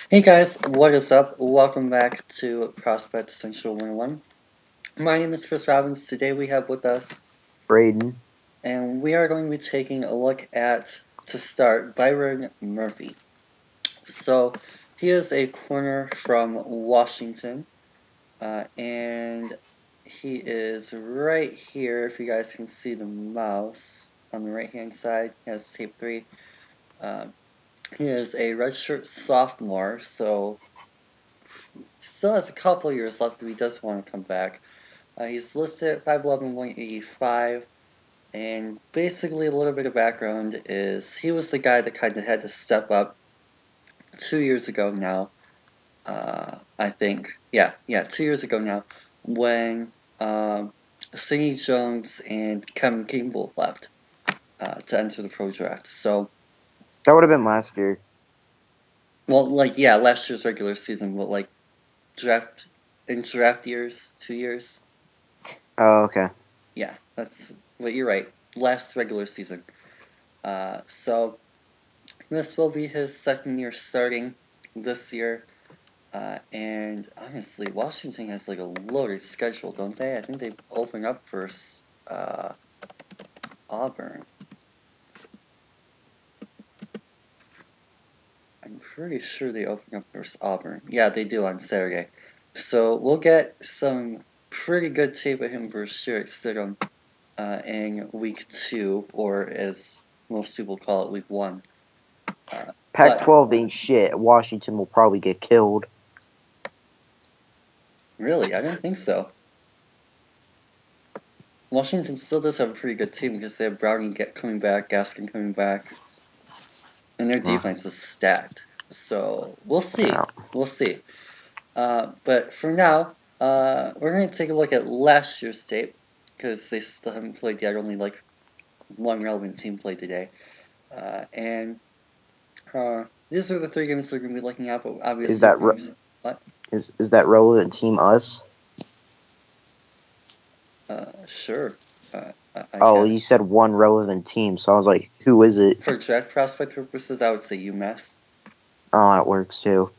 Hey guys, what is up? Welcome back to Prospect Essential 101. My name is Chris Robbins. Today we have with us, Braden. and we are going to be taking a look at, to start, Byron Murphy. So, he is a corner from Washington, and he is right here. If you guys can see the mouse on the right hand side, he has tape 3. Uh, he is a redshirt sophomore, so still has a couple years left if he does want to come back. He's listed at 5'11", 185, and basically a little bit of background is he was the guy that kind of had to step up 2 years ago now. I think, yeah, 2 years ago now, when Sidney Jones and Kevin King both left to enter the pro draft. So, That would have been last year. well, like, yeah, last year's regular season, but like draft years, 2 years. Oh, okay. Yeah, that's what you're right. Last regular season. So this will be his second year starting this year. And honestly, Washington has like a loaded schedule, don't they? I think they open up versus Auburn. I'm pretty sure they open up versus Auburn. Yeah, they do on Saturday. So we'll get some pretty good tape of him versus Sherrick Stidham in week 2, or as most people call it, week 1. Pac-12 ain't shit. Washington will probably get killed. Really, I don't think so. Washington still does have a pretty good team because they have Browning coming back, Gaskin coming back, and their defense is stacked. So we'll see. Wow. We'll see. But for now, we're going to take a look at last year's tape because they still haven't played yet. Only like one relevant team played today. And these are the 3 games we're going to be looking at. But obviously, Is that what? Is that relevant team us? Sure. Oh, guess. you said one relevant team, so I was like, who is it? For draft prospect purposes, I would say UMass. Oh, that works too.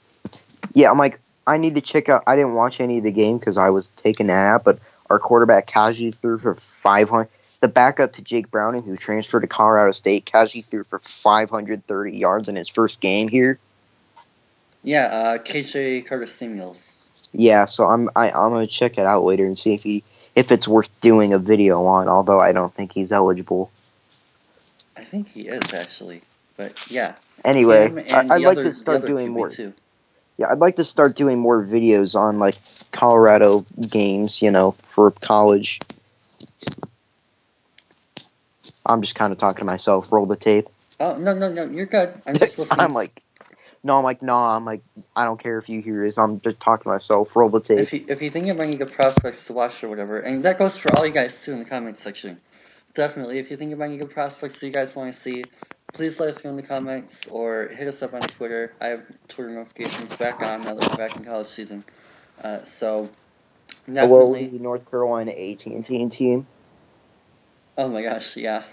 Yeah, I'm like, I need to check out. I didn't watch any of the game because I was taking a nap, but our quarterback Kaji threw for 500. The backup to Jake Browning, who transferred to Colorado State, Kaji threw for 530 yards in his first game here. Yeah, KJ Carter-Samuels. Yeah, so I'm gonna check it out later and see if it's worth doing a video on. Although I don't think he's eligible. I think he is actually, but yeah. Anyway, Him and I'd like to the start other doing QB more. too. Yeah, I'd like to start doing more videos on like Colorado games. For college. I'm just kind of talking to myself. Roll the tape. Oh no, you're good. I'm just listening. I'm like, I don't care if you hear this. I'm just talking to myself. Roll the tape. If you think of any good prospects to watch or whatever, and that goes for all you guys too in the comments section. Definitely, if you think of any good prospects that you guys want to see, please let us know in the comments or hit us up on Twitter. I have Twitter notifications back on now that we're back in college season. So Hello, definitely. the North Carolina AT&T team. Oh my gosh, yeah.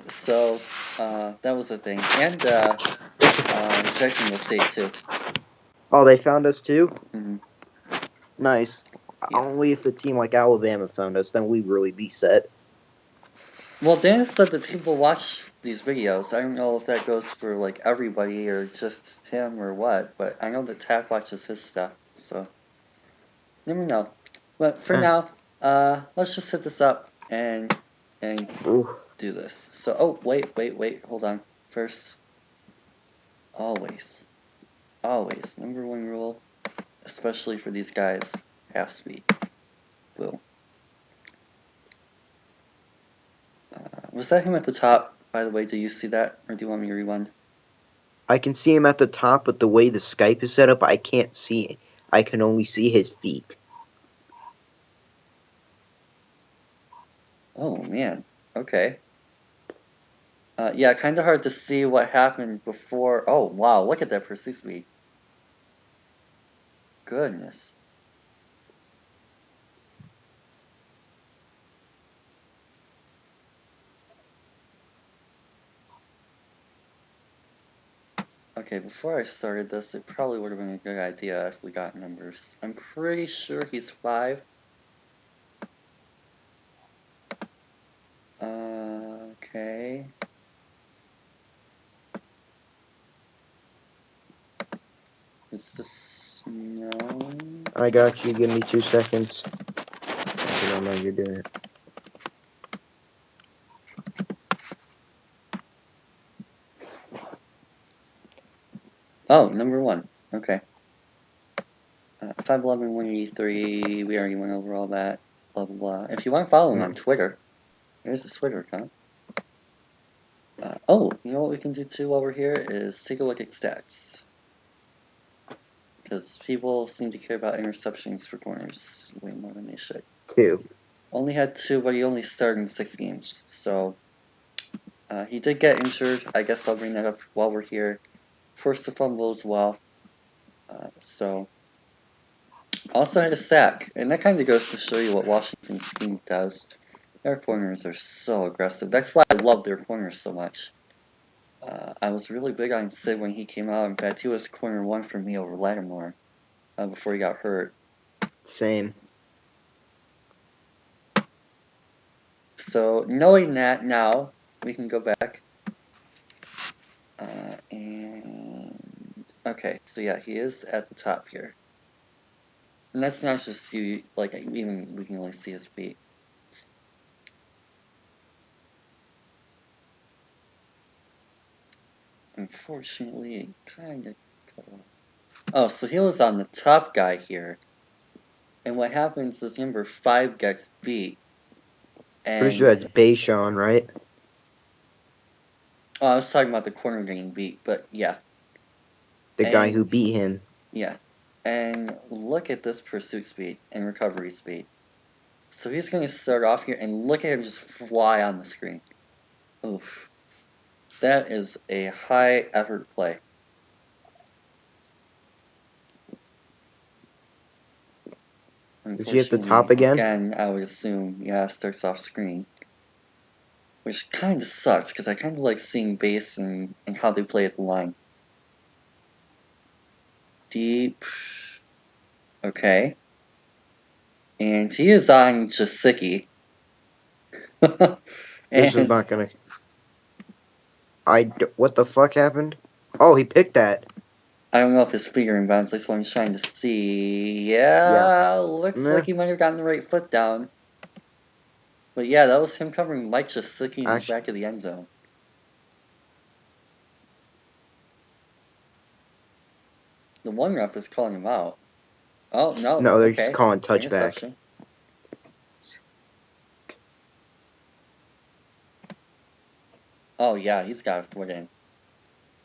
So that was the thing, and Jacksonville State too. Oh, they found us too. Mm-hmm. Nice. Yeah. Only if a team like Alabama found us, then we'd really be set. Well, Dan said that people watch these videos. I don't know if that goes for like everybody or just him or what, but I know that Tack watches his stuff, so never know. But for now, let's just set this up and Ooh. do this. So, oh wait, hold on. First, always, number 1 rule, especially for these guys, has to be boom. Was that him at the top, by the way? Do you see that? Or do you want me to rewind? I can see him at the top, but the way the Skype is set up, I can't see it. I can only see his feet. Oh, man. Okay. Yeah, kind of hard to see what happened before. Oh, wow. Look at that pursuit speed. Goodness. Okay, before I started this, it probably would have been a good idea if we got numbers. I'm pretty sure he's 5. Okay. Is this no? I got you. Give me 2 seconds. I don't know you're doing it. Oh, number 1. Okay. 5'11", 183. We already went over all that. Blah blah blah. If you want to follow him on Twitter, there's his Twitter account. Oh, you know what we can do too while we're here is take a look at stats. Because people seem to care about interceptions for corners way more than they should. 2. Only had 2, but he only started in 6 games. So, he did get injured. I guess I'll bring that up while we're here. Forced a fumble as well. Also had a sack. And that kind of goes to show you what Washington's scheme does. Their corners are so aggressive. That's why I love their corners so much. I was really big on Sid when he came out. In fact, he was corner 1 for me over Lattimore before he got hurt. Same. So, knowing that now, we can go back. Okay, so yeah, he is at the top here. And that's not just you, like, even we can only see his feet. Unfortunately, it kind of cut off. Oh, so he was on the top guy here. And what happens is number 5 gets beat. Pretty sure that's Bayshon, right? Oh, I was talking about the corner getting beat, but yeah. The guy who beat him. Yeah. And look at this pursuit speed and recovery speed. So he's going to start off here, and look at him just fly on the screen. Oof. That is a high effort play. Is he at the top again? Again, I would assume, yeah, starts off screen. Which kind of sucks, because I kind of like seeing base and how they play at the line. Deep. Okay. And he is on Jasicki. This is not gonna... What the fuck happened? Oh, he picked that. I don't know if his feet are in bounds. That's what I'm trying to see. Yeah. Looks like he might have gotten the right foot down. But yeah, that was him covering Mike Jasicki in the back of the end zone. The one ref is calling him out. Oh, no. No, they're just calling touchback. Oh, yeah, he's got a foot in.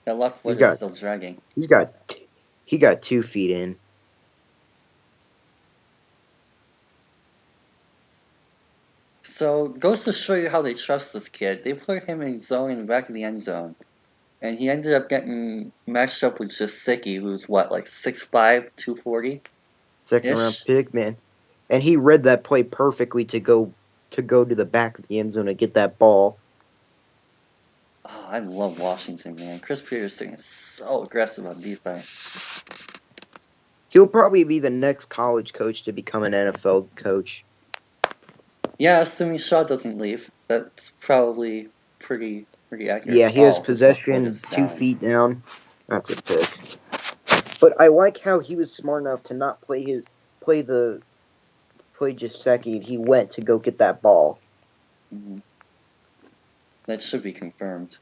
That left foot is still dragging. He got 2 feet in. So, goes to show you how they trust this kid. They put him in zone in the back of the end zone. And he ended up getting matched up with Jasicki, who's what, like 6'5", 240? Second round pick, man. And he read that play perfectly to go to the back of the end zone and get that ball. Oh, I love Washington, man. Chris Peterson is so aggressive on defense. He'll probably be the next college coach to become an NFL coach. Yeah, assuming Shaw doesn't leave. That's probably pretty accurate. Yeah, he has possession 2 feet down. That's a pick. But I like how he was smart enough to not play Jasicki. He went to go get that ball. Mm-hmm. That should be confirmed.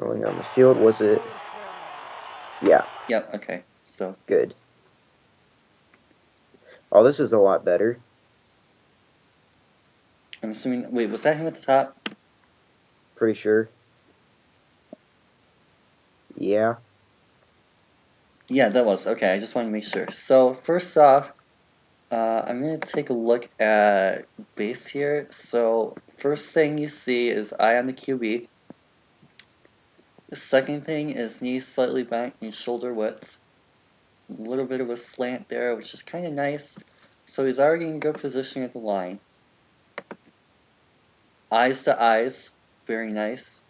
Going on the field, was it? Yeah. Yep, okay. So. Good. Oh, this is a lot better. I'm assuming... Wait, was that him at the top? Pretty sure. Yeah. Yeah, that was. Okay, I just want to make sure. So, first off, I'm going to take a look at base here. So, first thing you see is eye on the QB. The second thing is knees slightly bent and shoulder width. A little bit of a slant there, which is kind of nice. So he's already in good position at the line. Eyes to eyes. Very nice.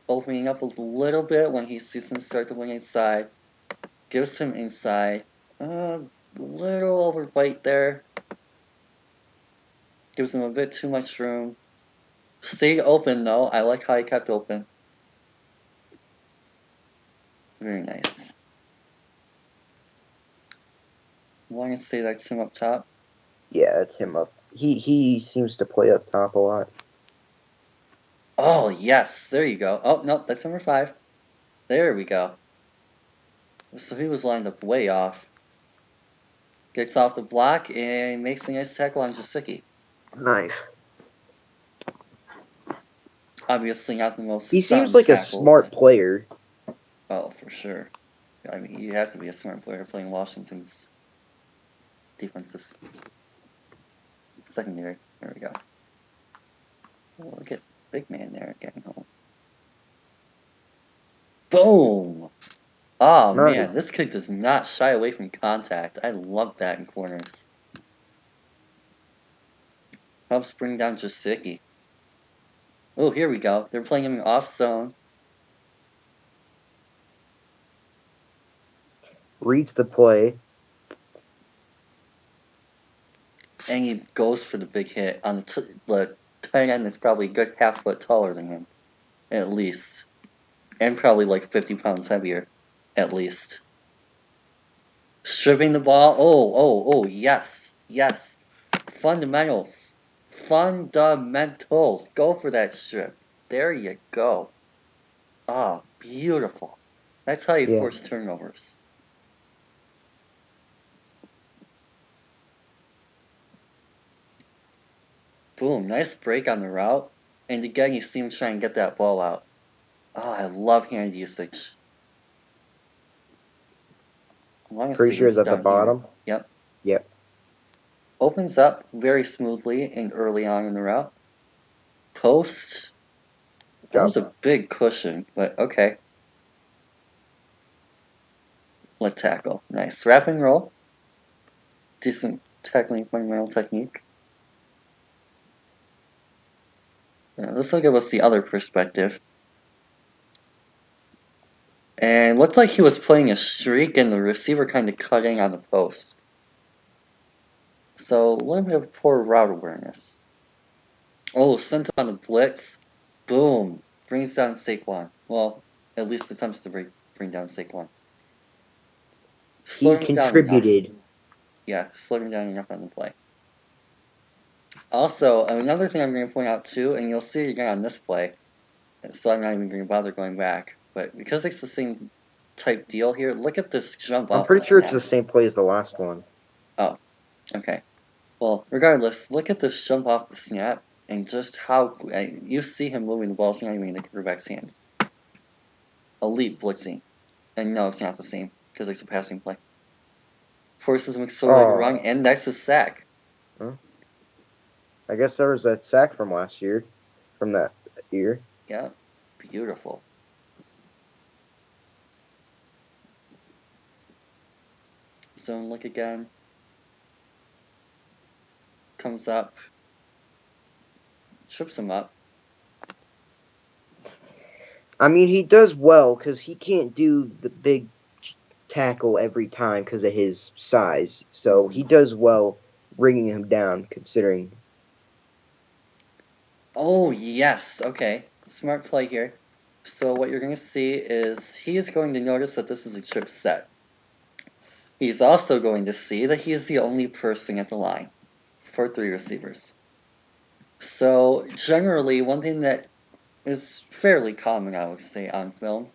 Opening up a little bit when he sees him start to wing inside. Gives him inside. Little overbite there. Gives him a bit too much room. Stayed open though. I like how he kept open. Very nice. I want to say that's him up top. Yeah, that's him up. He seems to play up top a lot. Oh, yes. There you go. Oh, no, that's number 5. There we go. So he was lined up way off. Gets off the block and makes a nice tackle on Jasicki. Nice. Obviously not the most He seems sound like a tackle, smart but, player. oh, for sure. I mean, you have to be a smart player playing Washington's defensive secondary. There we go. Oh, look at big man there getting home. Boom! Oh, Nice. man, this kid does not shy away from contact. I love that in corners. Helps bring down Jasicki. Oh, here we go. They're playing him off zone. Reads the play. And he goes for the big hit on the tight end that's probably a good half foot taller than him. At least. And probably like 50 pounds heavier. At least. Stripping the ball. Oh, yes. Yes. Fundamentals. Fundamentals. Go for that strip. There you go. Ah, beautiful. That's how you force turnovers. Boom, nice break on the route. And again, you see him try and get that ball out. Oh, I love hand usage. Pretty sure it's at the bottom. Here. Yep. Opens up very smoothly and early on in the route. Post. That was a big cushion, but okay. Let tackle. Nice. Wrap and roll. Decent tackling fundamental technique. This will give us the other perspective. And it looked like he was playing a streak and the receiver kind of cutting on the post. So a little bit of poor route awareness. Oh, sent on the blitz. Boom. Brings down Saquon. Well, at least attempts to bring down Saquon. He contributed. Yeah, slowed him down enough on the play. Also, another thing I'm going to point out too, and you'll see it again on this play, so I'm not even going to bother going back, but because it's the same type deal here, look at this jump off. I'm pretty sure it's the same play as the last one. Oh, okay. Well, regardless, look at this jump off the snap, and just how you see him moving the ball, it's not even in the quarterback's hands. Elite blitzing. And no, it's not the same, because it's a passing play. Forces McSorley to run, and that's a sack. Huh? I guess there was that sack from last year. From that year. Yeah, beautiful. Zone look again. Comes up. Trips him up. I mean, he does well because he can't do the big tackle every time because of his size. So he does well bringing him down, considering. Oh, yes. Okay. Smart play here. So what you're going to see is he is going to notice that this is a chip set. He's also going to see that he is the only person at the line for 3 receivers. So generally, one thing that is fairly common, I would say, on film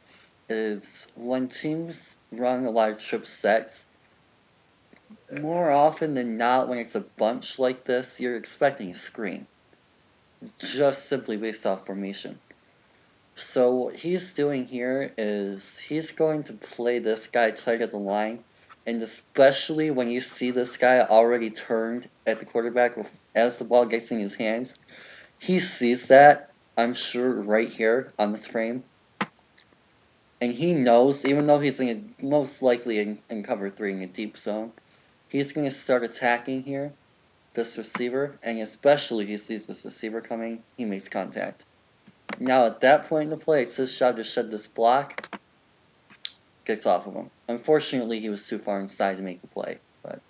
is when teams run a lot of trip sets, more often than not, when it's a bunch like this, you're expecting a screen. Just simply based off formation. So what he's doing here is he's going to play this guy tight at the line, and especially when you see this guy already turned at the quarterback as the ball gets in his hands, he sees that, I'm sure, right here on this frame. And he knows, even though he's most likely in cover 3 in a deep zone, he's going to start attacking here. this receiver, and especially he sees this receiver coming, he makes contact. Now at that point in the play, it's his job to shed this block, gets off of him. Unfortunately, he was too far inside to make the play, but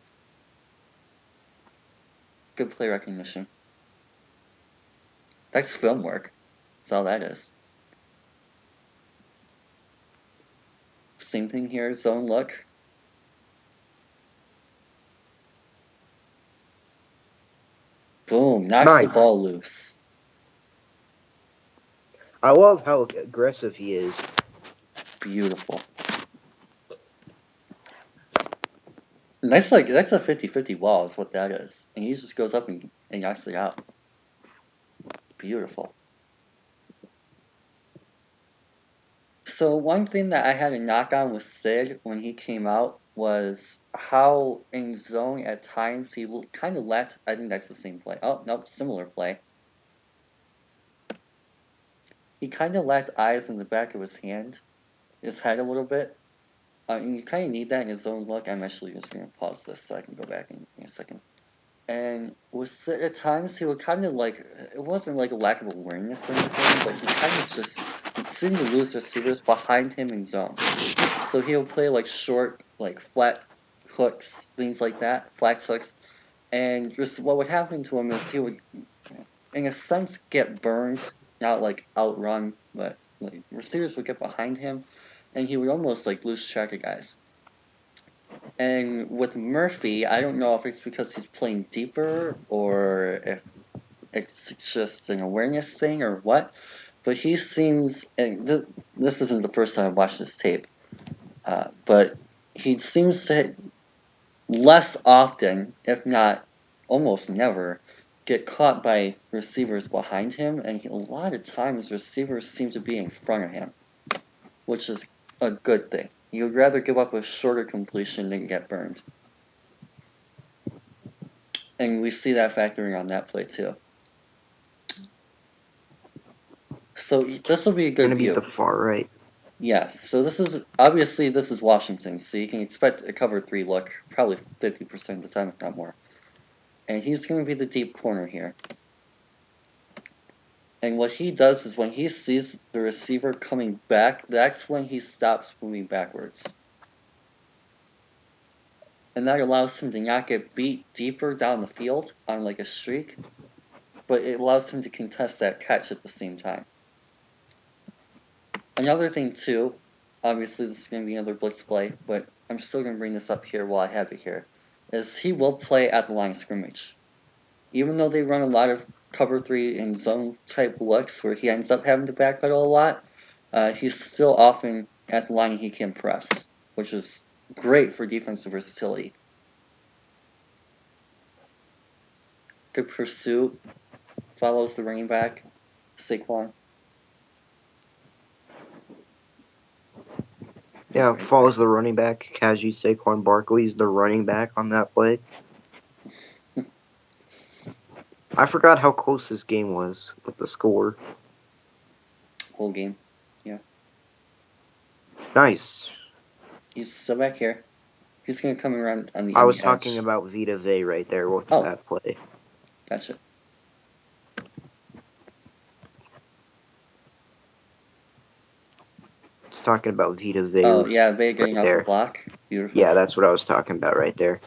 good play recognition. That's film work. That's all that is. Same thing here, zone look. Boom, knocks the ball loose. I love how aggressive he is. Beautiful. That's a 50-50 ball is what that is. And he just goes up and knocks it out. Beautiful. So one thing that I had a knock on with Sid when he came out was how in zone at times he kind of let, I think that's the same play. Oh, nope, similar play. He kind of lacked eyes in the back of his head a little bit. And you kind of need that in his zone look. I'm actually just going to pause this so I can go back in a second. And with Sid, at times he would kind of like, it wasn't like a lack of awareness or anything, but he kind of just seemed to lose receivers behind him in zone. So he'll play like short, like flat hooks, things like that, flat hooks. And just what would happen to him is he would, in a sense, get burned, not like outrun, but like receivers would get behind him, and he would almost like lose track of guys. And with Murphy, I don't know if it's because he's playing deeper or if it's just an awareness thing or what, but he seems, and this isn't the first time I've watched this tape, but he seems to less often, if not almost never, get caught by receivers behind him, and a lot of times receivers seem to be in front of him, which is a good thing. You'd rather give up a shorter completion than get burned. And we see that factoring on that play too. So this will be a good view. Gonna be the far right. Yeah, so this is Washington, so you can expect a cover 3 look probably 50% of the time, if not more. And he's going to be the deep corner here. And what he does is when he sees the receiver coming back, that's when he stops moving backwards. And that allows him to not get beat deeper down the field on like a streak, but it allows him to contest that catch at the same time. Another thing too, obviously this is going to be another blitz play, but I'm still going to bring this up here while I have it here, is he will play at the line of scrimmage. Even though they run a lot of cover 3 and zone type looks where he ends up having to backpedal a lot, he's still often at the line and he can press, which is great for defensive versatility. Good pursuit, follows the running back, Saquon. Yeah, follows the running back. Kaji Saquon Barkley's the running back on that play. I forgot how close this game was with the score. Whole game, yeah. Nice. He's still back here. He's going to come around on the I was edge. talking about Vita Vey right there with that play. Gotcha. Talking about Vita Vey. Oh, yeah, Vey getting right off there. the block. Beautiful. Yeah, that's what I was talking about right there.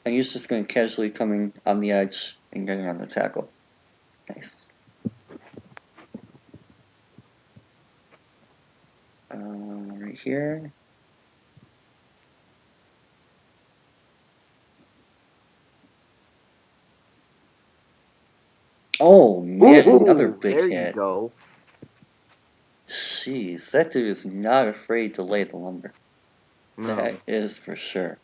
And he's just going to casually coming on the edge and getting on the tackle. Nice. Right here. Oh, man, another big there hit. There you go. Jeez, that dude is not afraid to lay the lumber. No. That is for sure.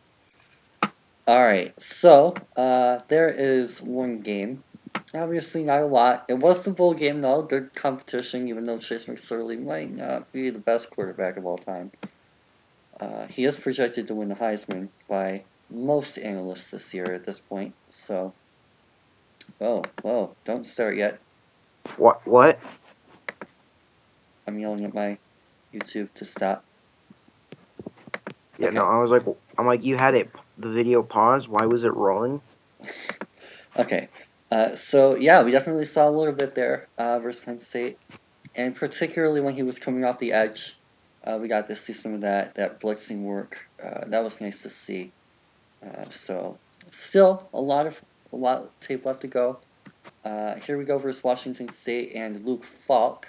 Alright, so there is one game. Obviously not a lot. It was the bowl game though, good competition, even though Chase McSorley might not be the best quarterback of all time. He is projected to win the Heisman by most analysts this year at this point, so... Whoa, don't start yet. What? I'm yelling at my YouTube to stop. Yeah, Okay. no, I'm like, you had the video paused. Why was it rolling? Okay. So yeah, we definitely saw a little bit there versus Penn State, and particularly when he was coming off the edge, we got to see some of that blitzing work. That was nice to see. So still a lot of tape left to go. Here we go versus Washington State and Luke Falk,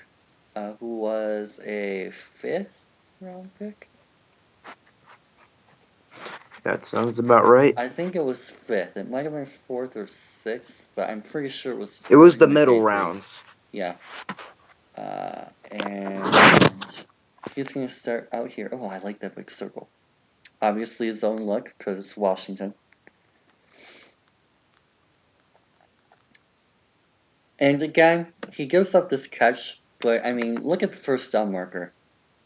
who was a 5th-round pick. That sounds about right. I think it was 5th. It might have been 4th or 6th, but I'm pretty sure it was 5th. It was the middle rounds. Yeah. And he's going to start out here. Oh, I like that big circle. Obviously his own look because it's Washington. And again, he gives up this catch, but I mean, look at the first down marker.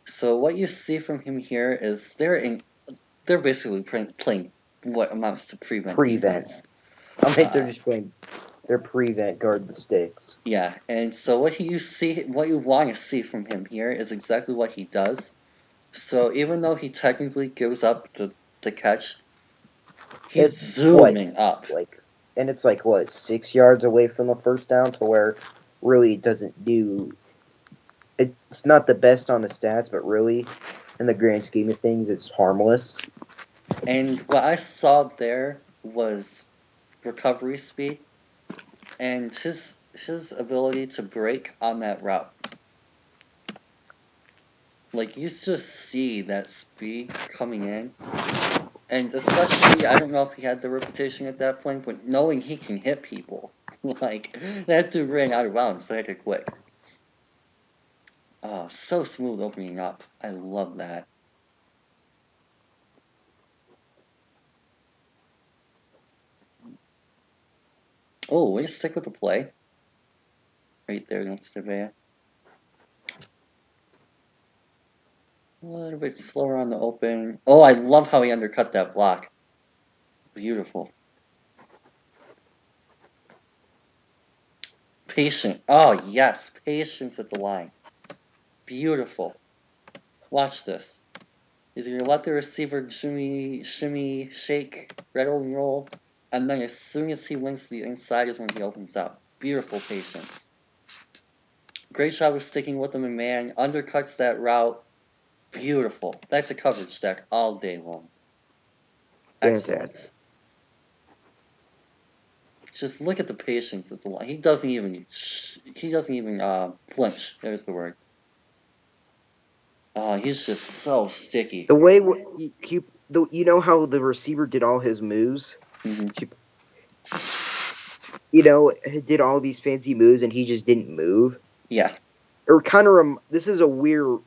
So what you see from him here is they're basically playing what amounts to prevent defense. I think they're just playing their prevent guard the sticks. Yeah, and so what you want to see from him here is exactly what he does. So even though he technically gives up the catch, he's zooming up. And it's like, what, 6 yards away from the first down, to where really it doesn't do... It's not the best on the stats, but really, in the grand scheme of things, it's harmless. And what I saw there was recovery speed and his ability to break on that route. Like, you just see that speed coming in. And especially, I don't know if he had the reputation at that point, but knowing he can hit people. Like, that dude ran out of bounds so heck quick. Oh, so smooth opening up. I love that. Oh, way to stick with the play. Right there next to Vea. A little bit slower on the open. Oh, I love how he undercut that block. Beautiful. Patient. Oh, yes. Patience at the line. Beautiful. Watch this. He's going to let the receiver shimmy, shake, rattle, and roll. And then as soon as he wins the inside is when he opens up. Beautiful patience. Great job of sticking with him in man. Undercuts that route. Beautiful. That's a coverage stack all day long. Excellent. Just look at the patience of the line. He doesn't even flinch. There's the word. Oh, he's just so sticky. The way you know how the receiver did all his moves? Mm-hmm. You know, he did all these fancy moves and he just didn't move. Yeah. Or kind of this is a weird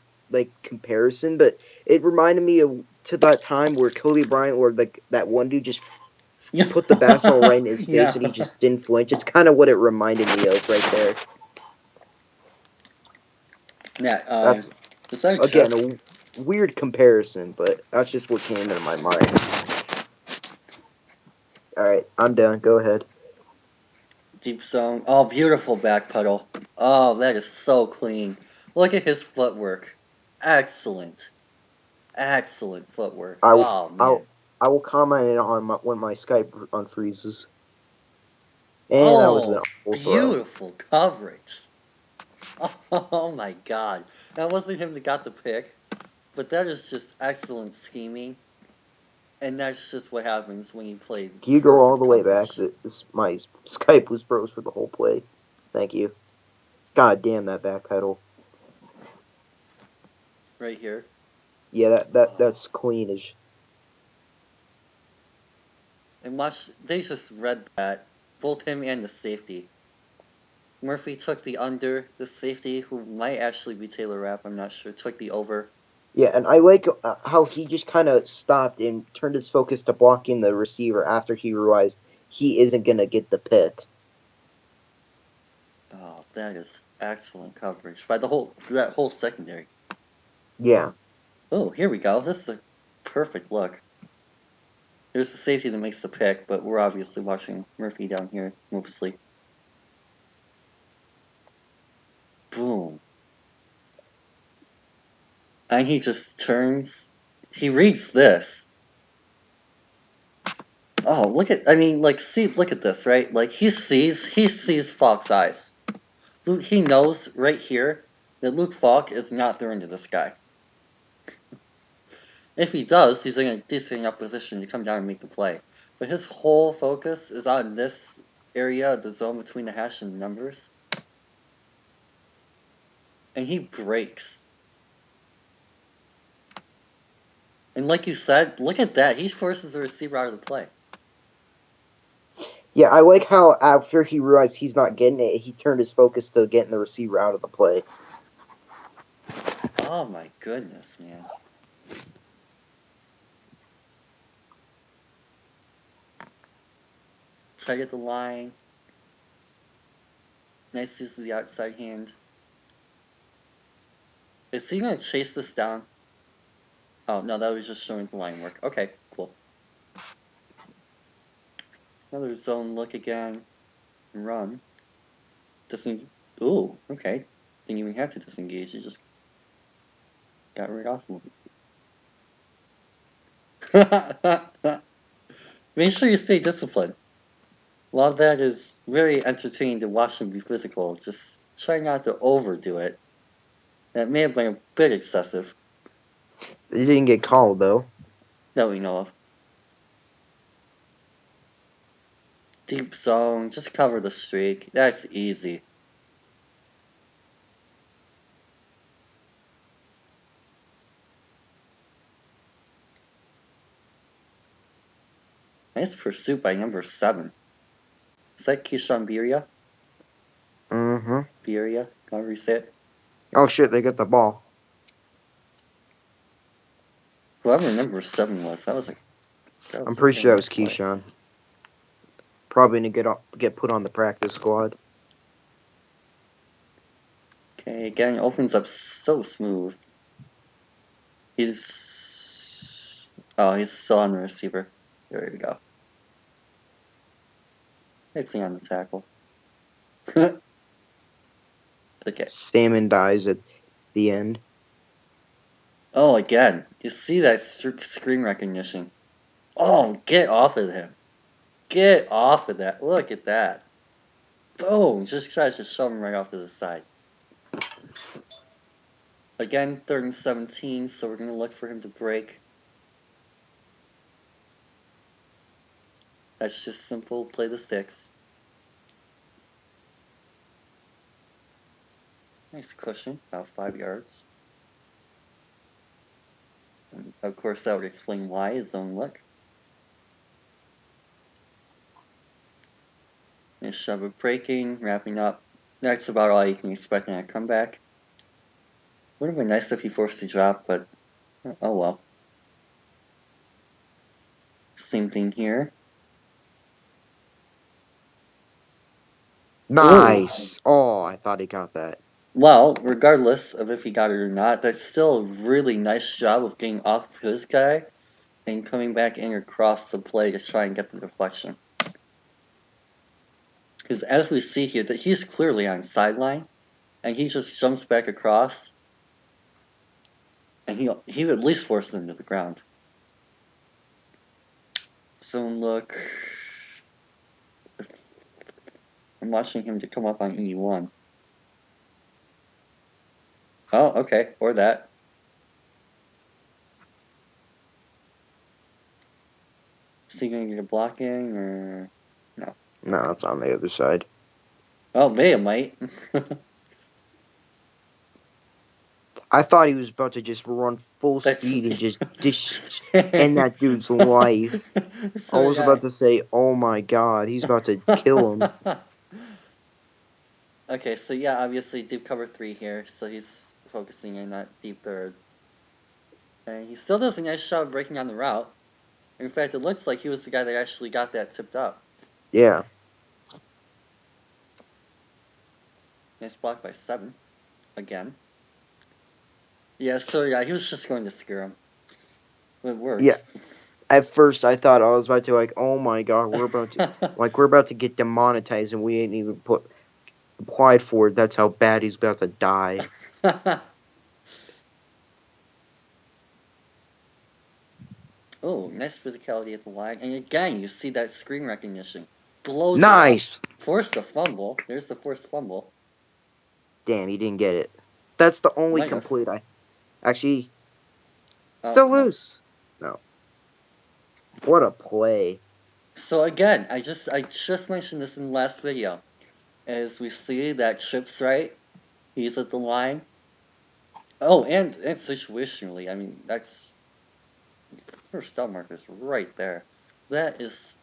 comparison, but it reminded me to that time where Kobe Bryant, or that one dude just put the basketball right in his face and he just didn't flinch. It's kind of what it reminded me of right there. Yeah. That's again a weird comparison, but that's just what came into my mind. All right, I'm done. Go ahead. Deep zone. Oh, beautiful back pedal. Oh, that is so clean. Look at his footwork. Excellent. Excellent footwork. Oh, man. I will comment on when my Skype unfreezes. And that was an awful beautiful coverage. Oh my god. That wasn't him that got the pick, but that is just excellent scheming. And that's just what happens when you play. Can you go all the way back? My Skype was froze for the whole play. Thank you. God damn that back pedal. Right here. Yeah, that's cleanish. And watch, they just read that. Both him and the safety. Murphy took the under. The safety, who might actually be Taylor Rapp, I'm not sure, took the over. Yeah, and I like how he just kind of stopped and turned his focus to blocking the receiver after he realized he isn't going to get the pick. Oh, that is excellent coverage by that whole secondary. Yeah. Oh, here we go. This is a perfect look. There's the safety that makes the pick, but we're obviously watching Murphy down here mostly. Boom. And he just turns. He reads this. Oh, look at, I mean, like, see, look at this, right? Like, he sees Falk's eyes. He knows right here that Luke Falk is not throwing to this guy. If he does, he's in a decent enough position to come down and make the play. But his whole focus is on this area of the zone between the hash and the numbers. And he breaks. And like you said, look at that. He forces the receiver out of the play. Yeah, I like how after he realized he's not getting it, he turned his focus to getting the receiver out of the play. Oh my goodness, man. Tight at the line. Nice use of the outside hand. Is he going to chase this down? Oh, no, that was just showing the line work. Okay, cool. Another zone look again. Run. Ooh, okay. Didn't even have to disengage. He just got right off of him. Make sure you stay disciplined. While that is very entertaining to watch him be physical, just try not to overdo it. That may have been a bit excessive. He didn't get called, though. That we know of. Deep zone, just cover the streak. That's easy. Nice pursuit by number 7. Is that Keyshawn Beria? Mm-hmm. Beria, however you say it. Oh, shit, they got the ball. Whoever number 7 was, that was a... I'm pretty sure that was play. Keyshawn. Probably gonna get put on the practice squad. Okay, again, opens up so smooth. He's still on the receiver. There we go. Nicely on the tackle. Okay. Salmon dies at the end. Oh, again, you see that screen recognition. Oh, get off of him. Get off of that. Look at that. Boom, just tries to shove him right off to the side. Again, 3rd and 17, so we're going to look for him to break. That's just simple, play the sticks. Nice cushion, about 5 yards. And of course, that would explain why his own look. Nice shove of breaking, wrapping up. That's about all you can expect in a comeback. Would have been nice if he forced a drop, but oh well. Same thing here. Nice. Ooh. Oh, I thought he got that. Well, regardless of if he got it or not, that's still a really nice job of getting off his guy and coming back in across the play to try and get the deflection. Because as we see here, that he's clearly on sideline, and he just jumps back across, and he would at least force them to the ground. Zone look. I'm watching him to come up on E1. Oh, okay, or that. Is he going to get a block in, or no? No, it's on the other side. Oh, they might. I thought he was about to just run full speed and just end that dude's life. I was about to say, oh my god, he's about to kill him. Okay, so yeah, obviously deep cover 3 here, so he's focusing in that deep third. And he still does a nice job breaking on the route. In fact, it looks like he was the guy that actually got that tipped up. Yeah. Nice block by 7. Again. Yeah, so yeah, he was just going to scare him. It worked. Yeah. At first, I thought I was about to oh my god, we're about to get demonetized and we ain't even applied for it. That's how bad he's about to die. Oh, nice physicality at the line. And again, you see that screen recognition. Blows Nice! it up. Forced a fumble. There's the forced fumble. Damn, he didn't get it. That's the only Might have. complete I... Actually, Oh, still no. loose. No. What a play. So again, I just mentioned this in the last video. As we see that Chip's right. He's at the line. Oh, and situationally, I mean, that's first down markers right there. That is,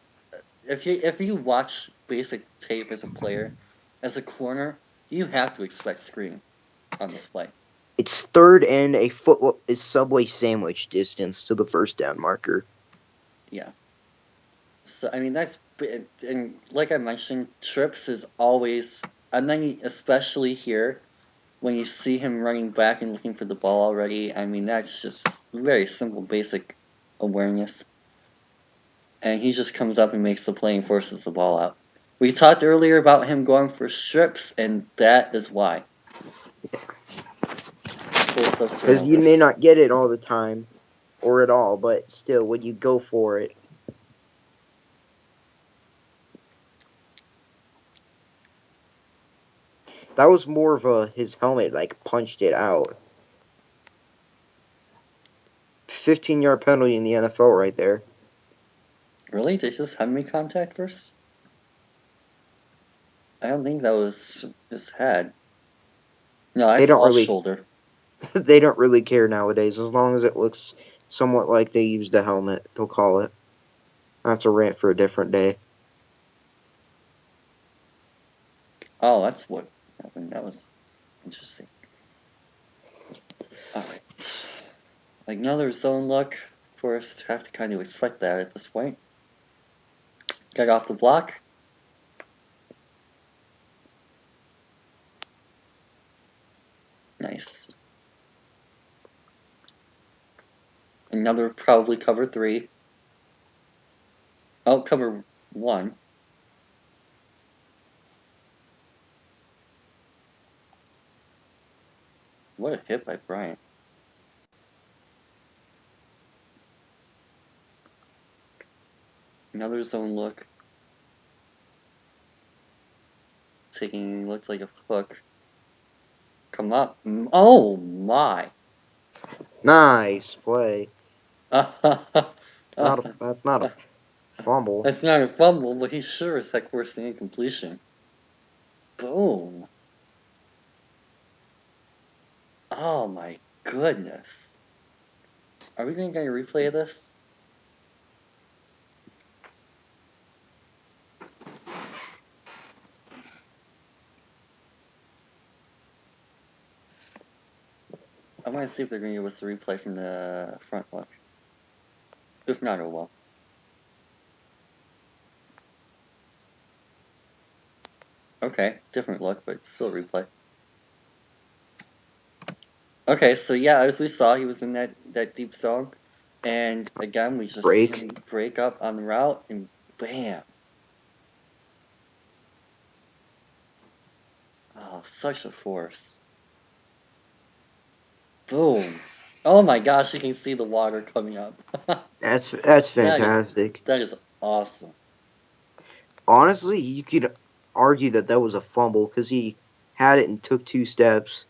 if you watch basic tape as a player, as a corner, you have to expect screen on this play. It's third and a Subway sandwich distance to the first down marker. Yeah. So I mean and like I mentioned, trips is always, and then especially here when you see him running back and looking for the ball already. I mean that's just very simple, basic awareness. And he just comes up and makes the play and forces the ball out. We talked earlier about him going for strips, and that is why. Because you may not get it all the time, or at all, but still, when you go for it. That was more of his helmet, like, punched it out. 15-yard penalty in the NFL right there. Really? They just helmet contact first? I don't think that was his head. No, that's all shoulder. They don't really care nowadays. As long as it looks somewhat like they used the helmet, they'll call it. That's a rant for a different day. Oh, that's what happened. That was interesting. Alright. Another zone look. Of course, have to kind of expect that at this point. Get off the block. Nice. Another probably cover 3. Oh, cover 1. What a hit by Bryant. Another zone look. Looks like a hook. Come up. Oh my. Nice play. That's That's not a fumble. That's not a fumble, but he sure as heck forced an incompletion. Boom. Oh my goodness. Are we going to get a replay of this? I want to see if they're going to give us a replay from the front look. If not, oh well. Okay, different look, but still replay. Okay, so yeah, as we saw, he was in that deep zone. And again, we just see him break up on the route, and bam. Oh, such a force. Boom. Oh my gosh, you can see the water coming up. That's fantastic. That is awesome. Honestly, you could argue that was a fumble because he had it and took 2 steps.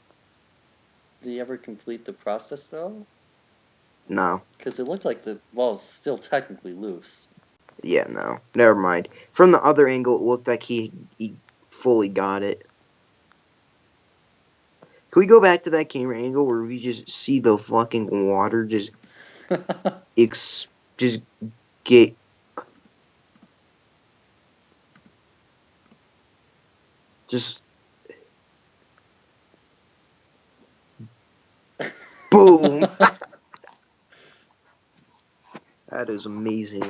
Did he ever complete the process, though? No. Because it looked like the ball's still technically loose. Yeah, no. Never mind. From the other angle, it looked like he fully got it. Can we go back to that camera angle where we just see the fucking water just just get just boom. That is amazing.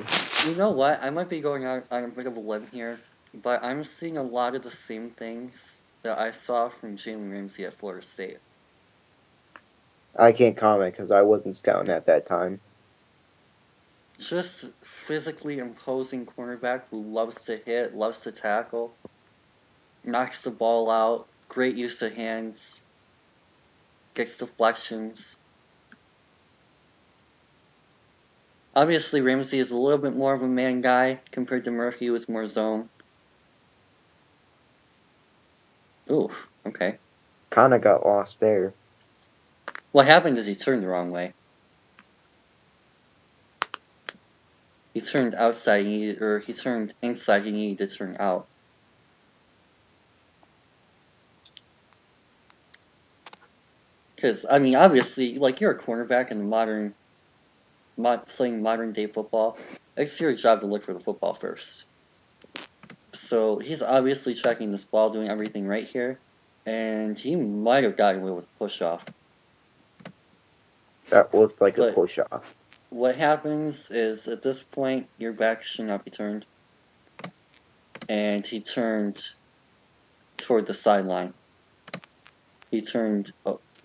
You know what? I might be going out on a bit of a limb here, but I'm seeing a lot of the same things that I saw from Jalen Ramsey at Florida State. I can't comment because I wasn't scouting at that time. Just physically imposing cornerback who loves to hit, loves to tackle, knocks the ball out, great use of hands, gets deflections. Obviously, Ramsey is a little bit more of a man guy compared to Murphy, who was more zone. Ooh, okay. Kind of got lost there. What happened is he turned the wrong way. He turned outside, he turned inside, he needed to turn out. Because, I mean, obviously, like, you're a cornerback in playing modern day football. It's your job to look for the football first. So, he's obviously checking this ball, doing everything right here. And he might have gotten away with a push-off. That looked like a push-off. What happens is, at this point, your back should not be turned. And he turned toward the sideline. He turned,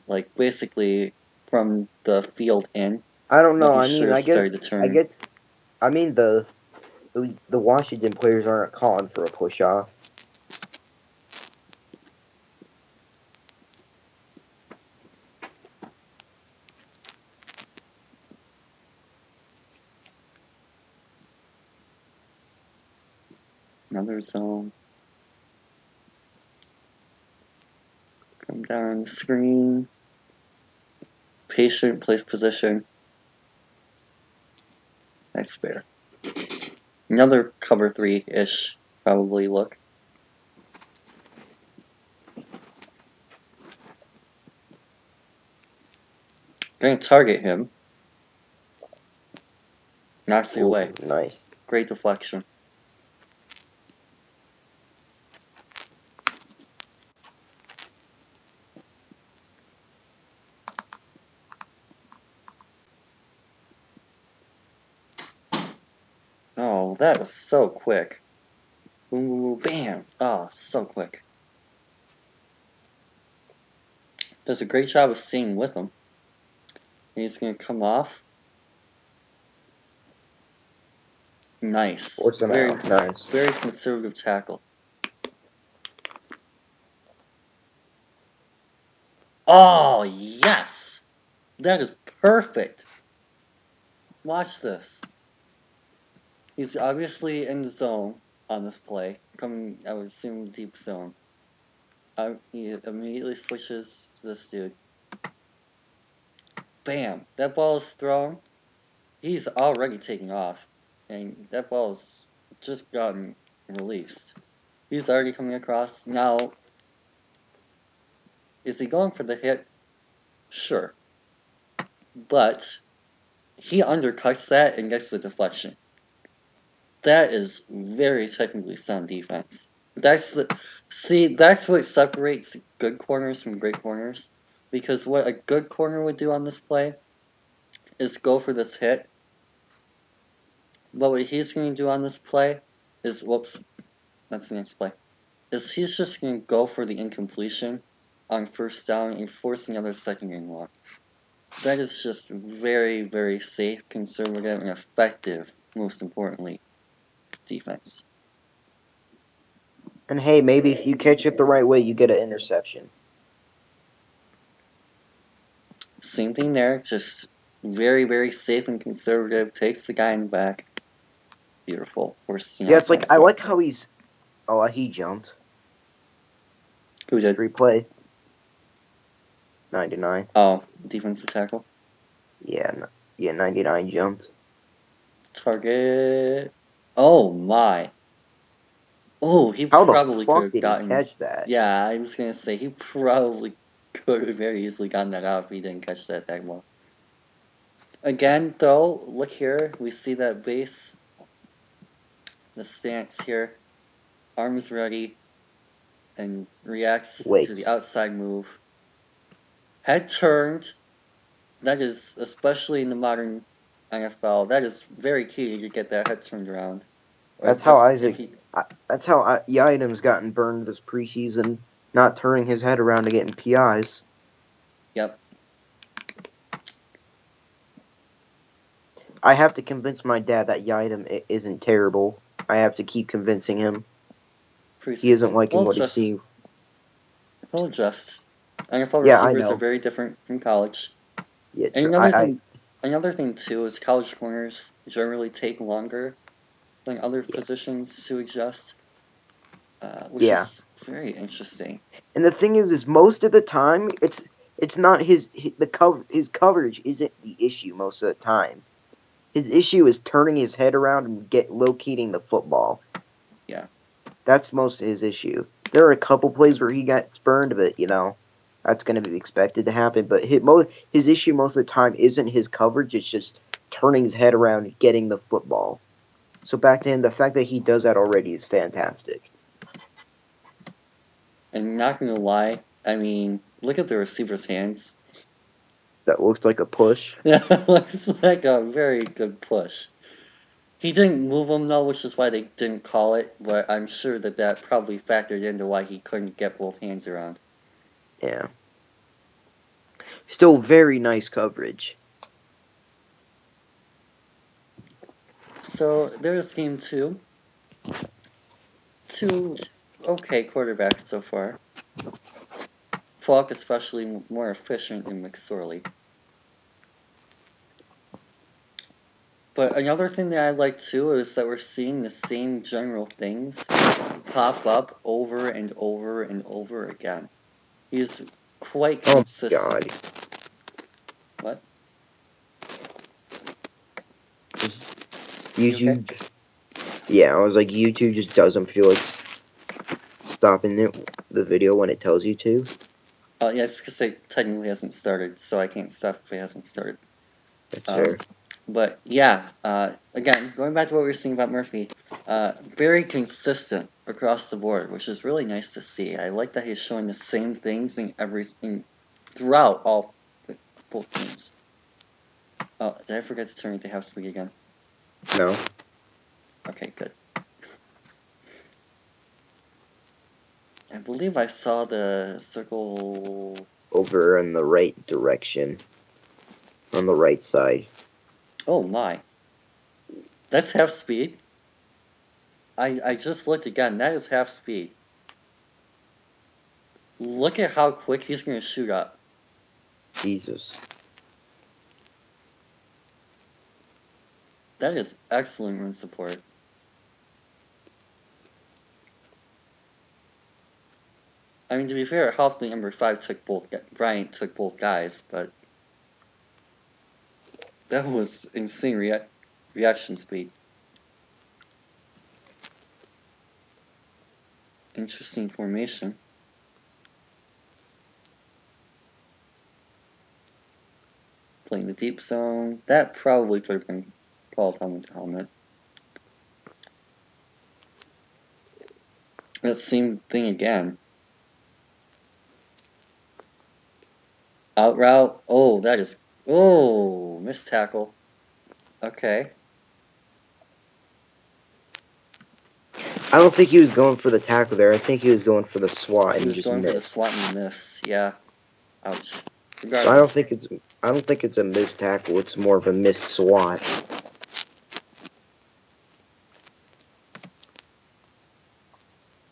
like, basically from the field in. I don't know. I mean, the Washington players aren't calling for a push-off. Another zone. Come down on the screen. Patient, place position. That's fair. Another cover 3-ish, probably look. Going to target him. Knocks it away. Nice. Great deflection. Oh, that was so quick. Boom, boom, boom, bam. Oh, so quick. Does a great job of staying with him. And he's going to come off. Nice. Very conservative tackle. Oh, yes! That is perfect. Watch this. He's obviously in the zone on this play. Coming, I would assume, deep zone. He immediately switches to this dude. Bam! That ball is thrown. He's already taking off. And that ball has just gotten released. He's already coming across. Now, is he going for the hit? Sure. But he undercuts that and gets the deflection. That is very technically sound defense. That's what separates good corners from great corners. Because what a good corner would do on this play is go for this hit. But what he's going to do on this play is, whoops, that's the next play, is he's just going to go for the incompletion on first down and force another second and long. That is just very, very safe, conservative, and effective, most importantly, defense. And hey, maybe if you catch it the right way, you get an interception. Same thing there, just very, very safe and conservative. Takes the guy in the back. Beautiful. Yeah, it's like, I like how he's... Oh, he jumped. Who did? Replay. 99. Oh, defensive tackle? Yeah, 99 jumped. Target. Oh, my. Oh, he probably could have gotten... How the fuck did he catch that? Yeah, I was going to say, he probably could have very easily gotten that out if he didn't catch that ball. Again, though, look here. We see that base. The stance here. Arms ready. And reacts to the outside move. Head turned. That is, especially in the modern NFL, that is very key to get that head turned around. That's how Yidam's gotten burned this preseason, not turning his head around to getting PIs. Yep. I have to convince my dad that Yidam isn't terrible. I have to keep convincing him. He isn't liking what he's seeing. He'll adjust. NFL receivers are very different from college. Yeah, and another thing, another thing too is college corners generally take longer than other positions to adjust, which is very interesting. And the thing is most of the time it's not his coverage isn't the issue most of the time. His issue is turning his head around and locating the football. Yeah. That's most of his issue. There are a couple plays where he got spurned, but that's going to be expected to happen. But his issue most of the time isn't his coverage; it's just turning his head around and getting the football. So back to him, the fact that he does that already is fantastic. And not gonna lie, I mean, look at the receiver's hands. That looks like a push. Yeah, looks like a very good push. He didn't move them though, which is why they didn't call it. But I'm sure that probably factored into why he couldn't get both hands around. Yeah. Still very nice coverage. So there's game two. Two okay quarterbacks so far. Falk especially more efficient than McSorley. But another thing that I like too is that we're seeing the same general things pop up over and over and over again. He's quite consistent. Oh my God. What? YouTube. Okay? Yeah, I was like, YouTube just doesn't feel like stopping the video when it tells you to. Yeah, it's because it technically hasn't started, so I can't stop if it hasn't started. That's fair. But yeah, again, going back to what we were saying about Murphy, very consistent across the board, which is really nice to see. I like that he's showing the same things throughout both teams. Oh, did I forget to turn it to half speed again? No. Okay, good. I believe I saw the circle Over in the right direction. On the right side. Oh my. That's half speed. I just looked again. That is half speed. Look at how quick he's going to shoot up. Jesus. That is excellent run support. I mean, to be fair, it helped the number 5 Bryant took both guys, but that was insane reaction speed. Interesting formation. Playing the deep zone. That probably could have been called helmet to helmet. That same thing again. Out route. Oh, that is. Oh, missed tackle. Okay. I don't think he was going for the tackle there. I think he was going for the swat. He was going missed. for the swat and he missed. Yeah. Ouch. So I don't think it's a missed tackle. It's more of a missed swat.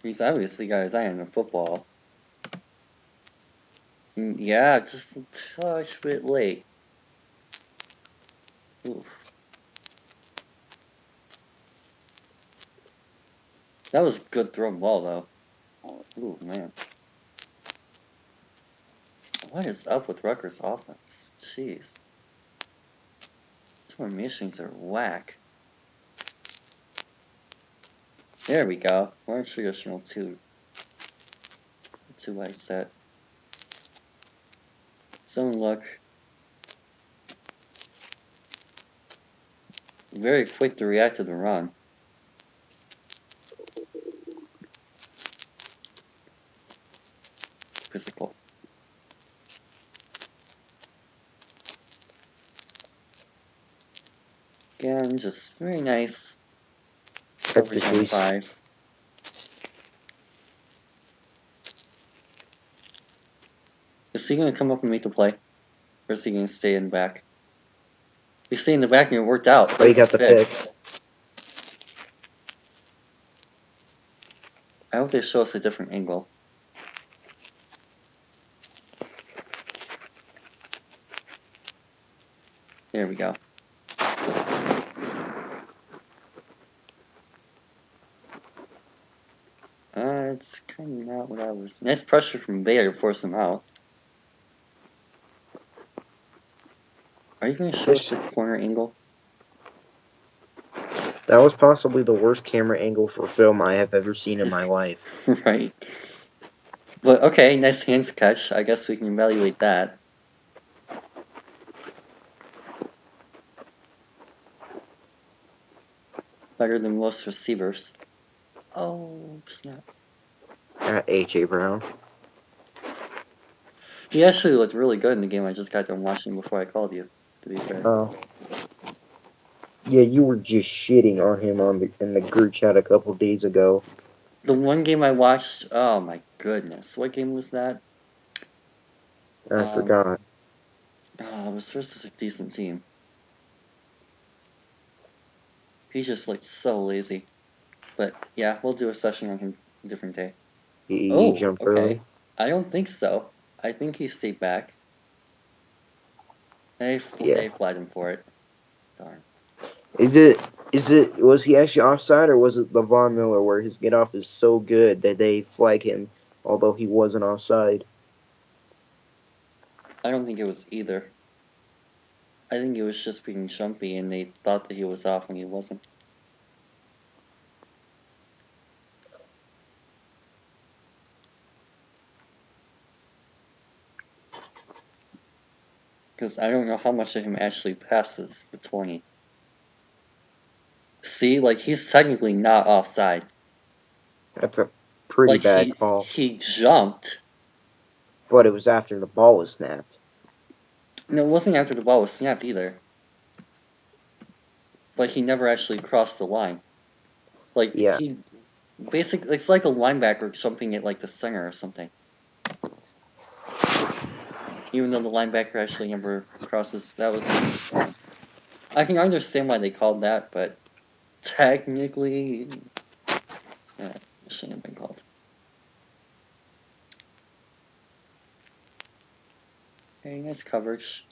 He's obviously got his eye on the football. Yeah, just a touch bit late. Oof. That was a good thrown ball, though. Ooh, man. What is up with Rutgers' offense? Jeez. These formations are whack. There we go. More traditional two-way set. Zone look. Very quick to react to the run. Physical. Again, just very nice. Coverage on 5. Is he going to come up and make the play? Or is he going to stay in the back? If he stayed in the back and it worked out. Oh, you got the pick. I hope they show us a different angle. There we go. It's kind of not what I was. Nice pressure from Vader to force him out. Are you going to show us the corner angle? That was possibly the worst camera angle for film I have ever seen in my life. Right. But okay, nice hands catch. I guess we can evaluate that. Better than most receivers. Oh, snap. A.J. Brown. He actually looked really good in the game I just got done watching before I called you, to be fair. Oh. Yeah, you were just shitting on him in the group chat a couple days ago. The one game I watched, oh my goodness. What game was that? I forgot. It was versus a decent team. He just looked so lazy. But yeah, we'll do a session on him a different day. He jumped early. I don't think so. I think he stayed back. They flagged him for it. Darn. Was he actually offside, or was it the Von Miller where his get off is so good that they flag him, although he wasn't offside? I don't think it was either. I think it was just being jumpy and they thought that he was off when he wasn't. Because I don't know how much of him actually passes the 20. See, like, he's technically not offside. That's a pretty bad call. He jumped. But it was after the ball was snapped. No, it wasn't after the ball was snapped either. But he never actually crossed the line. Like, yeah. he basically, it's like a linebacker jumping at, like, the center or something. Even though the linebacker actually never crosses. That was. I can understand why they called that, but technically, yeah, it shouldn't have been called. Hey, nice coverage.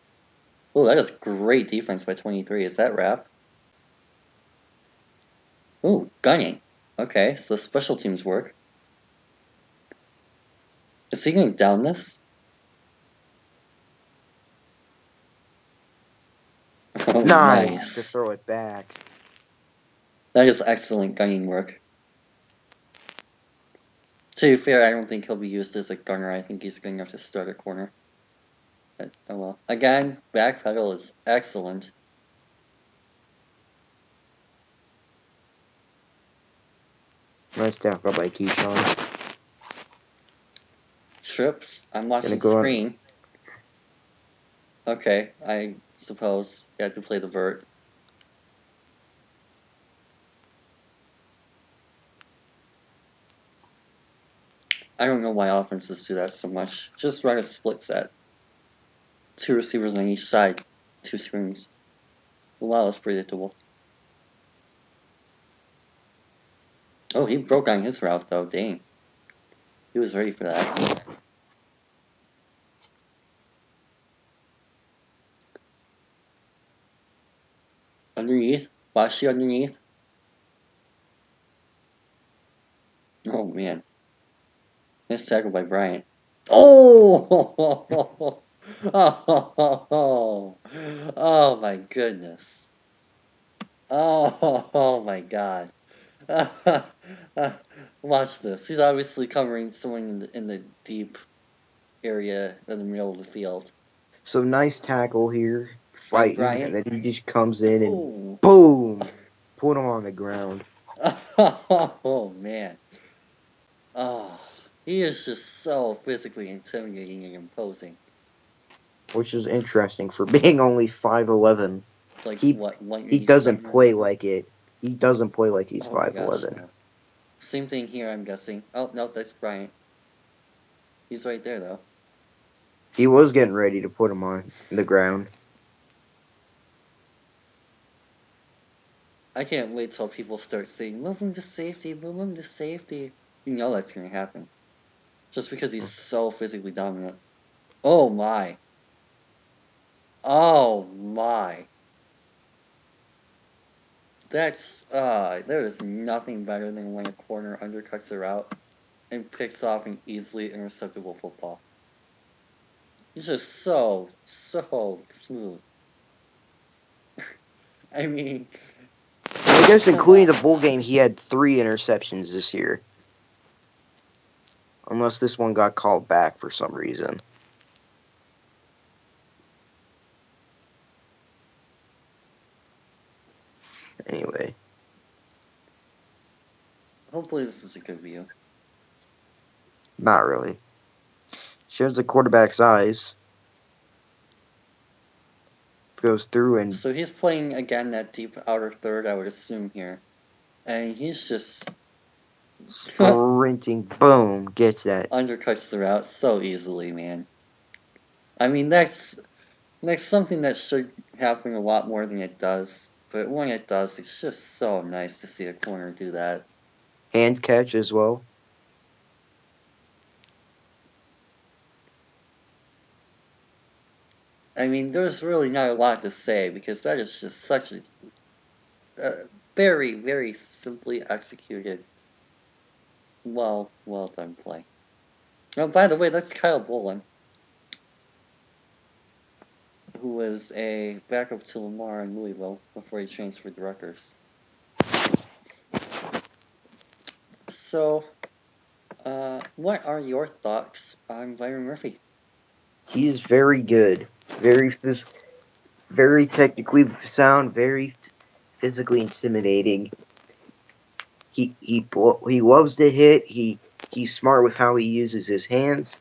Oh, that is great defense by 23. Is that wrap? Oh, gunning. Okay, so special teams work. Is he going to down this? Oh, nice. To throw it back. That is excellent gunning work. To be fair, I don't think he'll be used as a gunner. I think he's good enough to start a corner. But, oh well. Again, back pedal is excellent. Nice tackle by Keyshawn. Trips. I'm watching screen. Okay, I suppose you have to play the vert. I don't know why offenses do that so much. Just run a split set. 2 receivers on each side. 2 screens. A lot less predictable. Oh, he broke on his route though. Dang. He was ready for that. Underneath. Bashi underneath. Oh, man. Nice tackle by Bryant. Oh! Oh my goodness. Oh my god. Watch this. He's obviously covering someone in the deep area in the middle of the field. So nice tackle here, fighting, and then he just comes in and boom, put him on the ground. Oh man. Oh, he is just so physically intimidating and imposing. Which is interesting for being only 5'11". Like he doesn't play like it. He doesn't play like he's 5'11". No. Same thing here, I'm guessing. Oh no, that's Bryant. He's right there though. He was getting ready to put him on the ground. I can't wait till people start saying, move him to safety, move him to safety. You know that's going to happen. Just because he's so physically dominant. Oh my. Oh my. There is nothing better than when a corner undercuts a route and picks off an easily interceptable football. He's just so smooth. I mean, I guess including the bowl game, he had 3 interceptions this year. Unless this one got called back for some reason. Anyway. hopefully this is a good view. Not really. Shows the quarterback's eyes. Goes through and... So he's playing, again, that deep outer third, I would assume, here. And he's just... sprinting. Boom. Gets that. Undercuts the route so easily, man. I mean, that's something that should happen a lot more than it does. But when it does, it's just so nice to see a corner do that. Hands catch as well. I mean, there's really not a lot to say because that is just such a very, very simply executed, well done play. Oh, by the way, that's Kyle Bolin, who was a backup to Lamar in Louisville before he transferred to Rutgers. So, what are your thoughts on Byron Murphy? He is very good. Very technically sound. Very physically intimidating. He loves to hit. He's smart with how he uses his hands.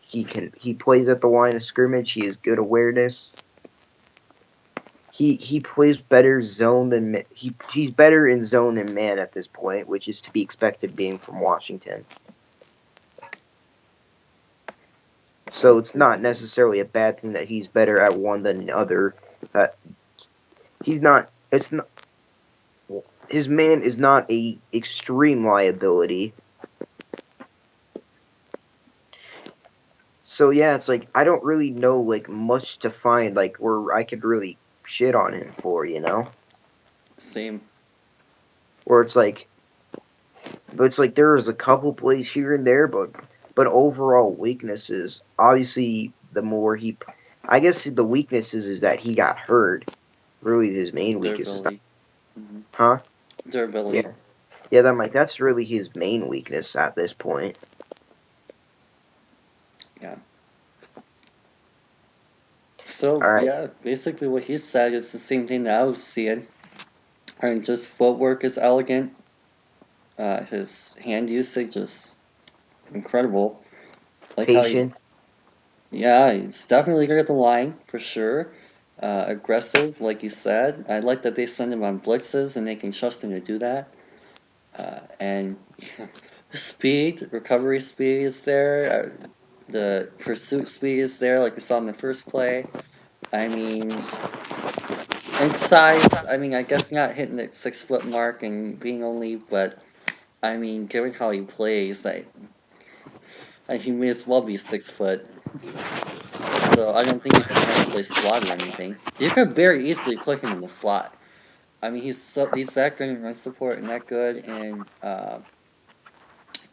He plays at the line of scrimmage. He has good awareness. He plays better zone than he's better in zone than man at this point, which is to be expected being from Washington. So it's not necessarily a bad thing that he's better at one than the other. He's not. It's not. His man is not a extreme liability. So yeah, it's like I don't really know like much to find like where I could really shit on him for, you know? Same. Where it's like there is a couple plays here and there, but overall weaknesses. Obviously, I guess the weaknesses is that he got hurt. Really, his main weakness is not, huh? Durability. Yeah. That's really his main weakness at this point. Yeah. So, right. Yeah, basically what he said is the same thing that I was seeing. And just footwork is elegant. His hand usage is incredible. Like Patient. He's definitely good at the line, for sure. Aggressive, like you said. I like that they send him on blitzes and they can trust him to do that. And speed, recovery speed is there. The pursuit speed is there, like we saw in the first play. I mean, and size, I guess not hitting the 6 foot mark and being only, but I mean, given how he plays, he may as well be 6 foot. So I don't think he's gonna have to play slot or anything. You could very easily put him in the slot. I mean, he's that good in run support and that good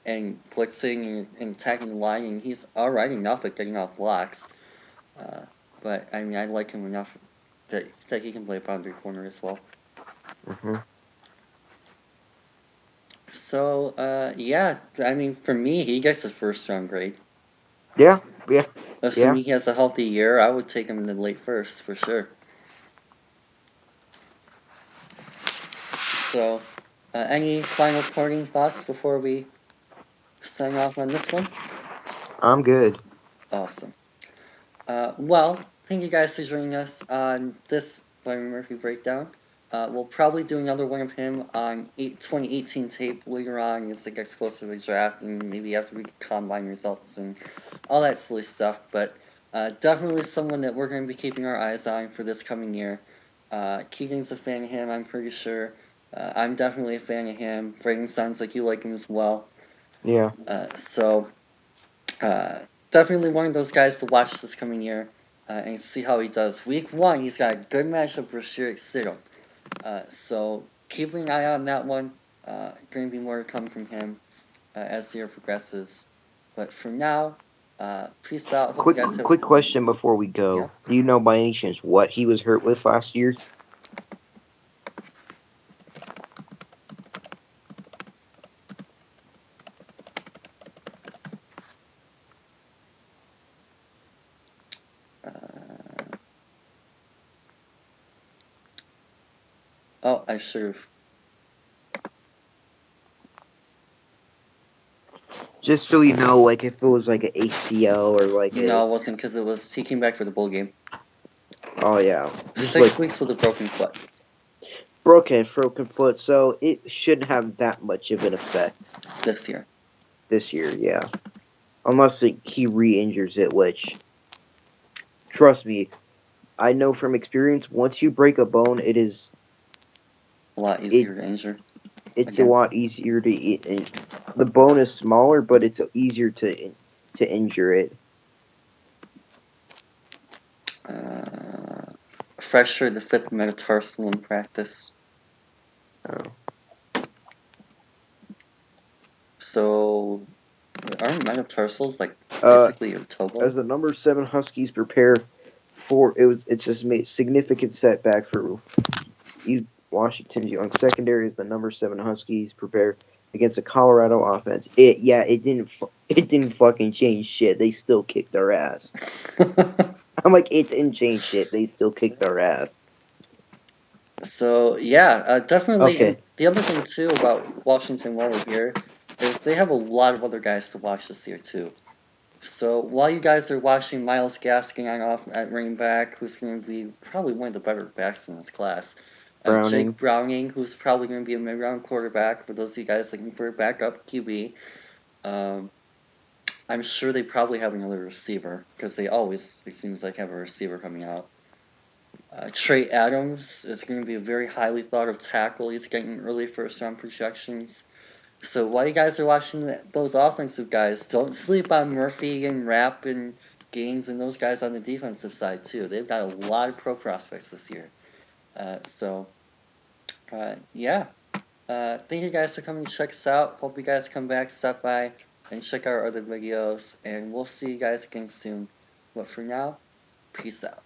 and blitzing and attacking the line, and he's alright enough at getting off blocks. But I mean, I like him enough that he can play boundary corner as well. Mm-hmm. So yeah, I mean, for me, he gets his first round grade. Yeah. Assuming he has a healthy year, I would take him in the late first for sure. So, any final parting thoughts before we sign off on this one? I'm good. Awesome. Well, thank you guys for joining us on this Byron Murphy breakdown. We'll probably do another one of him on 2018 tape later on as it gets closer to the draft and maybe after we get combine results and all that silly stuff. But definitely someone that we're going to be keeping our eyes on for this coming year. Keegan's a fan of him, I'm pretty sure. I'm definitely a fan of him. Braden sounds like you like him as well. Yeah. Definitely one of those guys to watch this coming year and see how he does. Week 1, he's got a good matchup for Sherrick Siddle. So keep an eye on that one. Going to be more to come from him as the year progresses. But for now, peace out. Hope you guys have. Quick question before we go. Yeah. Do you know by any chance what he was hurt with last year? Oh, I should have. Just so you know, like if it was like an ACL or like No, it wasn't because it was. He came back for the bowl game. Oh yeah, just 6 weeks with a broken foot. Broken foot, so it shouldn't have that much of an effect This year. This year, yeah. Unless he re-injures it, which, trust me, I know from experience, once you break a bone, it is a lot easier to injure. It's again. A lot easier to eat. The bone is smaller, but it's easier to injure it. Fracture the 5th metatarsal in practice. Oh. So, aren't metatarsals like basically your toe bone? As the number 7 Huskies prepare for it's just made significant setback for Washington's young secondary as the number 7 Huskies prepare against a Colorado offense. It didn't fucking change shit. They still kicked their ass. I'm like, it didn't change shit. They still kicked their ass. So yeah, definitely. Okay. And the other thing too about Washington while we're here is they have a lot of other guys to watch this year too. So while you guys are watching Myles Gaskin off at running back, who's going to be probably one of the better backs in this class, Jake Browning, who's probably going to be a mid-round quarterback for those of you guys looking for a backup QB. I'm sure they probably have another receiver because they always, it seems like, have a receiver coming out. Trey Adams is going to be a very highly thought of tackle. He's getting early first-round projections. So while you guys are watching those offensive guys, don't sleep on Murphy and Rapp and Gaines and those guys on the defensive side too. They've got a lot of pro prospects this year. Yeah. Thank you guys for coming to check us out. Hope you guys come back, stop by, and check out our other videos. And we'll see you guys again soon. But for now, peace out.